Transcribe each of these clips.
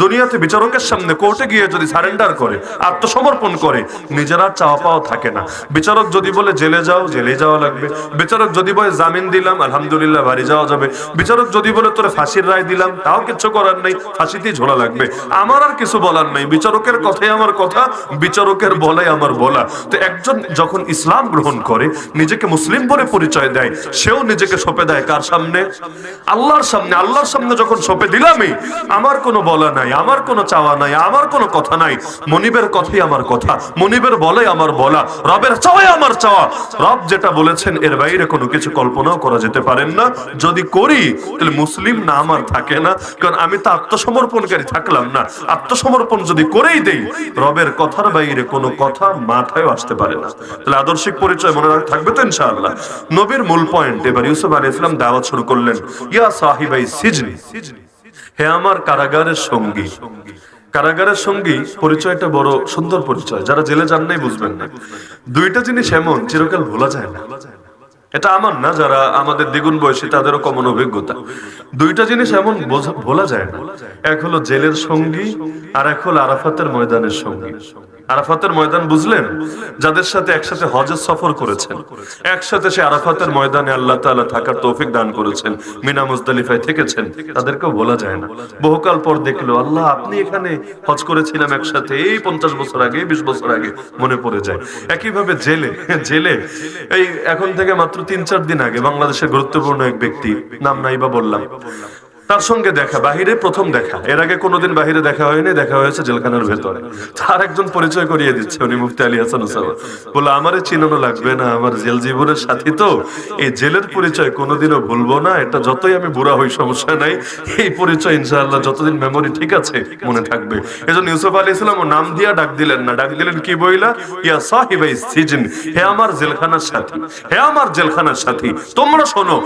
দুনিয়াতে বিচারকের সামনে কোর্টে গিয়ে যদি সারেন্ডার করে, আত্মসমর্পণ করে, নিজেরা চাওয়া পাওয়া থাকে না। বিচারক যদি বলে জেলে যাও, জেলে যাওয়া লাগবে। বিচারক যদি বলে জামিন দিলাম, আলহামদুলিল্লাহ বাড়ি যাওয়া যাবে। বিচারক যদি বলে তোরে ফাঁসির রায় দিলাম, তাও কিছু করার নেই, ফাঁসিতেই ঝোলা লাগবে। আমার আর কিছু বলার নেই, বিচারকের কথাই আমার কথা, বিচারকের বলাই আমার বলা। তো একজন যখন ইসলাম গ্রহণ করে, নিজেকে মুসলিম বলে পরিচয় দেয়, সেও নিজেকে সঁপে দেয় কার সামনে? আল্লাহর সামনে। আল্লাহর সামনে যখন সঁপে দিলামই, আমার কোনো বলা নাই, আমার কোনো চাওয়া নাই, আমার কোনো কথা নাই, মনিবের কথাই আমার কথা, মনিবের বলাই আমার বলা, রবের চাওয়াই আমার চাওয়া। রব যেটা বলেছেন এর বাইরে কোনো কিছু কল্পনাও করা যেতে পারেন না। যদি করি তাহলে মুসলিম না আমার থাকে না, কারণ আমি তো আত্মসমর্পণকারী থাকলাম না। আত্মসমর্পণ যদি করেই দেই, রবের কথার বাইরে কোনো কথা মাথায় আসতে পারে না। তাহলে আদর্শিক পরিচয় মনে থাকবে তো ইনশাআল্লাহ। নবীর মূল পয়েন্ট, এবার ইউসুফ আলাইহিস সালাম দাওয়াত শুরু করলেন, ইয়া সাহিবাই সিজনি, হে আমার কারাগারের সঙ্গী। কারাগারের সঙ্গী পরিচয়টা বড় সুন্দর পরিচয়, যারা জেলে যান নাই বুঝবেন না। দুইটা জিনিস এমন চিরকাল ভোলা যায় না। এটা আমার না, যারা আমাদের দ্বিগুণ বয়সী তাদেরও কমন অভিজ্ঞতা। দুইটা জিনিস এমন ভোলা যায় না, এক হলো জেলের সঙ্গী, আর এক হলো আরাফাতের ময়দানের সঙ্গী। আরাফাতের ময়দান বুঝলেন? যাদের সাথে একসাথে হজের সফর করেছেন, একসাথে সে আরাফাতের ময়দানে আল্লাহ তাআলা থাকার তৌফিক দান করেছেন, মিনা মুজদালিফায় থেকেছেন, তাদেরকেও ভোলা যায় না। বহুকাল পর দেখলো, আল্লাহ আপনি এখানে হজ করেছিলাম একসাথে, এই 50 বছর আগে, 20 বছর আগে, মনে পড়ে যায়। একইভাবে জেলে এই এখন থেকে মাত্র 3-4 দিন আগে বাংলাদেশের গুরুত্বপূর্ণ এক ব্যক্তি, নাম নাইবা বললাম, তার সঙ্গে দেখা, বাহিরে প্রথম দেখা। এর আগে কোনোদিন বাহিরে দেখা হয়নি, দেখা হয়েছে জেলখানার ভেতরে। তার একজন পরিচয় করিয়ে দিচ্ছে, উনি মুফতি আলী হাসান উসামা। বলে আমারে চিনানো লাগবে না, আমার জেল জীবনের সাথী তো, এই জেলের পরিচয় কোনোদিনও ভুলবো না। এটা যতই আমি বুড়া হই সমস্যা নাই, এই পরিচয় ইনশাআল্লাহ যতদিন মেমোরি ঠিক আছে মনে থাকবে। এজন্য ইউসুফ আলাইহিস সালাম ও নাম দিয়া ডাক দিলেন না, ডাক দিলেন কি বইলা? ইয়া সাহিবাই সিজন, হে আমার জেলখানার সাথী, হে আমার জেলখানার সাথী, তোমরা শোনো,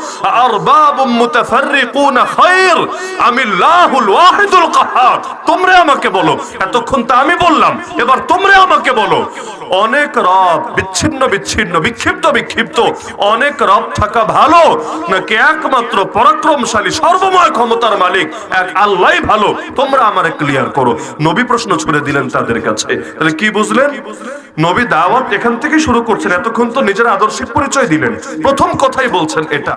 আরবাবুম মুতাফাররিকুনা খায়র আমি আল্লাহুল ওয়াহিদুল কাহ্হার। তোমরা আমাকে বলো, এতক্ষণ তো আমি বললাম, এবার তোমরা আমাকে বলো, অনেক রব, বিচ্ছিন্ন বিচ্ছিন্ন, বিক্ষিপ্ত বিক্ষিপ্ত অনেক রব থাকা ভালো, নাকি একমাত্র পরাক্রমশালী সর্বময় ক্ষমতার মালিক এক আল্লাহই ভালো? তোমরা আমারে ক্লিয়ার করো। নবী প্রশ্ন ছুড়ে দিলেন তাদের কাছে। তাহলে কি বুঝলেন? নবী দাওয়াত এখান থেকে শুরু করছেন। এতক্ষণ তো নিজের আদর্শিক পরিচয় দিলেন, প্রথম কথাই বলছেন এটা।